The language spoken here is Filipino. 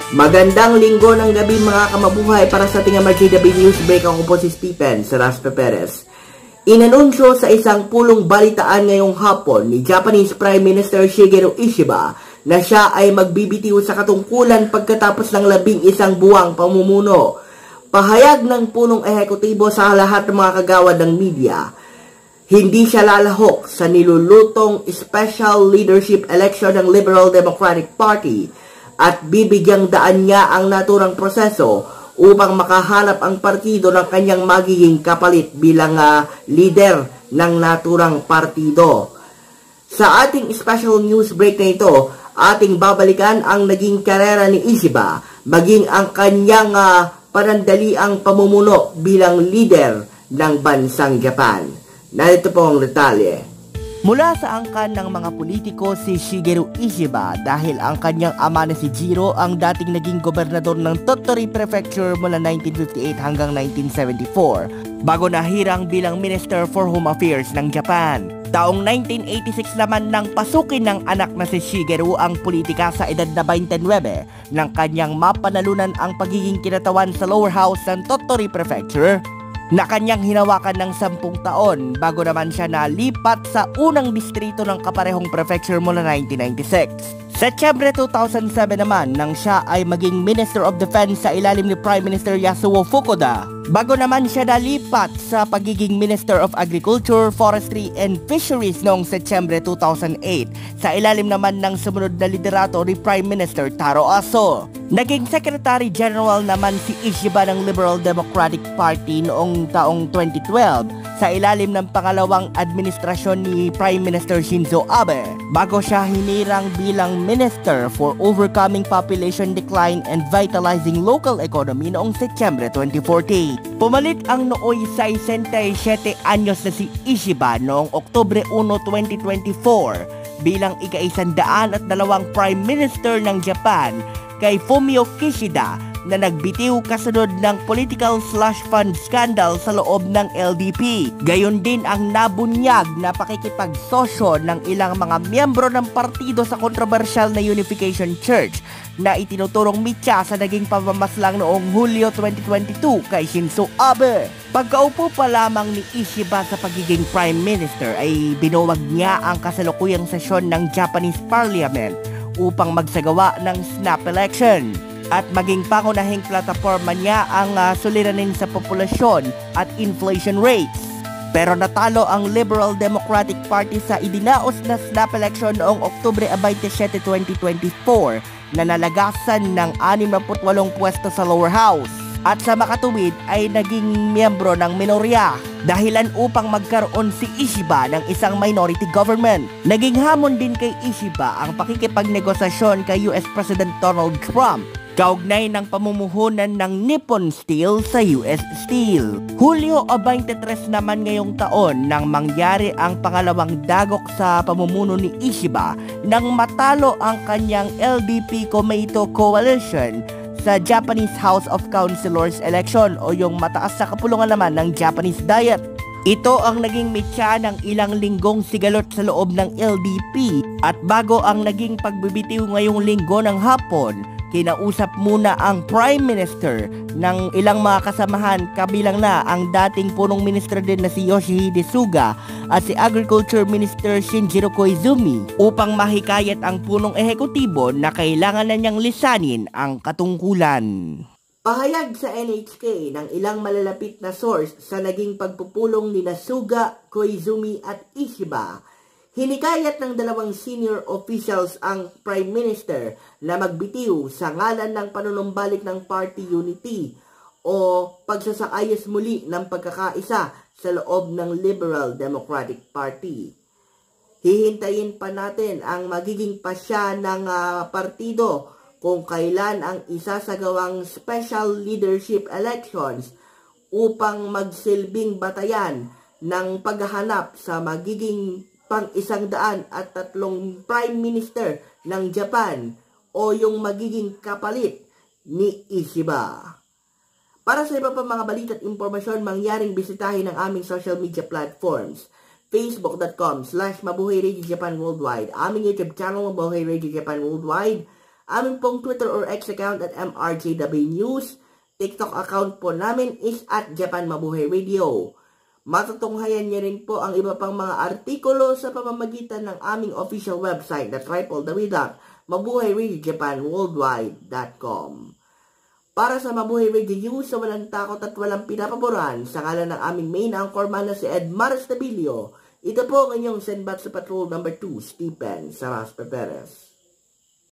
Magandang linggo ng gabi mga kamabuhay para sa ating MRJW News Break. Ako po si Stephen Saraspe Perez. Inanunsyo sa isang pulong balitaan ngayong hapon ni Japanese Prime Minister Shigeru Ishiba na siya ay magbibitiw sa katungkulan pagkatapos ng 11 buwang pamumuno. Pahayag ng punong ehekutibo sa lahat ng mga kagawad ng media, hindi siya lalahok sa nilulutong special leadership election ng Liberal Democratic Party at bibigyang daan niya ang naturang proseso upang makahanap ang partido ng kanyang magiging kapalit bilang leader ng naturang partido. Sa ating special news break na ito, ating babalikan ang naging karera ni Ishiba, maging ang kanyang panandaliang pamumuno bilang leader ng bansang Japan. Narito po ang detalye. Mula sa angkan ng mga politiko si Shigeru Ishiba dahil ang kanyang ama na si Jiro ang dating naging gobernador ng Tottori Prefecture mula 1958 hanggang 1974 bago nahirang bilang Minister for Home Affairs ng Japan. Taong 1986 naman nang pasukin ng anak na si Shigeru ang politika sa edad na 29 nang kanyang mapanalunan ang pagiging kinatawan sa lower house ng Tottori Prefecture na kanyang hinawakan ng 10 taon bago naman siya nalipat sa unang distrito ng kaparehong prefecture mula 1996. Setyembre 2007 naman nang siya ay maging Minister of Defense sa ilalim ni Prime Minister Yasuo Fukuda bago naman siya nalipat sa pagiging Minister of Agriculture, Forestry and Fisheries noong Setyembre 2008 sa ilalim naman ng sumunod na liderato ni Prime Minister Taro Aso. Naging Secretary General naman si Ishiba ng Liberal Democratic Party noong taong 2012 sa ilalim ng pangalawang administrasyon ni Prime Minister Shinzo Abe bago siya hinirang bilang Minister for Overcoming Population Decline and Vitalizing Local Economy noong Setyembre 2014. Pumalit ang nooy 67 anyos na si Ishiba noong Oktubre 1, 2024 bilang ika-102 Prime Minister ng Japan kay Fumio Kishida na nagbitiw kasunod ng political slush fund scandal sa loob ng LDP. Gayon din ang nabunyag na pakikipagsosyo ng ilang mga miyembro ng partido sa controversial na Unification Church na itinuturong mitya sa naging pamamaslang noong Hulyo 2022 kay Shinzo Abe. Pagkaupo pa lamang ni Ishiba sa pagiging Prime Minister ay binuwag niya ang kasalukuyang sesyon ng Japanese Parliament upang magsagawa ng snap election at maging pangunahing plataforma niya ang suliranin sa populasyon at inflation rates. Pero natalo ang Liberal Democratic Party sa idinaos na snap election noong Oktubre 27, 2024 na nalagasan ng 68 pwesto sa lower house at sa makatuwid ay naging miyembro ng minorya dahilan upang magkaroon si Ishiba ng isang minority government. Naging hamon din kay Ishiba ang pakikipagnegosasyon kay US President Donald Trump kaugnay ng pamumuhunan ng Nippon Steel sa US Steel. Hulyo 23 naman ngayong taon nang mangyari ang pangalawang dagok sa pamumuno ni Ishiba nang matalo ang kanyang LDP Komeito Coalition sa Japanese House of Councilors election o yung mataas sa kapulungan naman ng Japanese Diet. Ito ang naging mitya ng ilang linggong sigalot sa loob ng LDP at bago ang naging pagbibitiw ngayong linggo ng hapon, kinausap muna ang Prime Minister ng ilang mga kasamahan kabilang na ang dating punong ministro din na si Yoshihide Suga at si Agriculture Minister Shinjiro Koizumi upang mahikayat ang punong ehekutibo na kailangan na niyang lisanin ang katungkulan. Pahayag sa NHK ng ilang malalapit na source sa naging pagpupulong ni Suga, Koizumi at Ishiba, hinikayat ng dalawang senior officials ang Prime Minister na magbitiw sa ngalan ng panunumbalik ng party unity o pagsasakayos muli ng pagkakaisa sa loob ng Liberal Democratic Party. Hihintayin pa natin ang magiging pasya ng partido kung kailan ang isasagawang special leadership elections upang magsilbing batayan ng paghahanap sa magiging pang-103 Prime Minister ng Japan o yung magiging kapalit ni Ishiba. Para sa iba pa mga balita at impormasyon, mangyaring bisitahin ang aming social media platforms. Facebook.com/Mabuhay Radio Japan Worldwide, aming YouTube channel Mabuhay Radio Japan Worldwide, Amin pong Twitter or X account at MRJW News. TikTok account po namin is at Japan Mabuhay Radio. Matutunghayan niyo rin po ang iba pang mga artikulo sa pamamagitan ng aming official website na www.mabuhayradiojapnworldwide.com. Para sa Mabuhay Radio News sa walang takot at walang pinapaboran, sa ngalan ng aming main anchorman na si Edmar Estabilio, ito po ang inyong Senbat sa Patrol number 2, Stephen Saraspe Perez.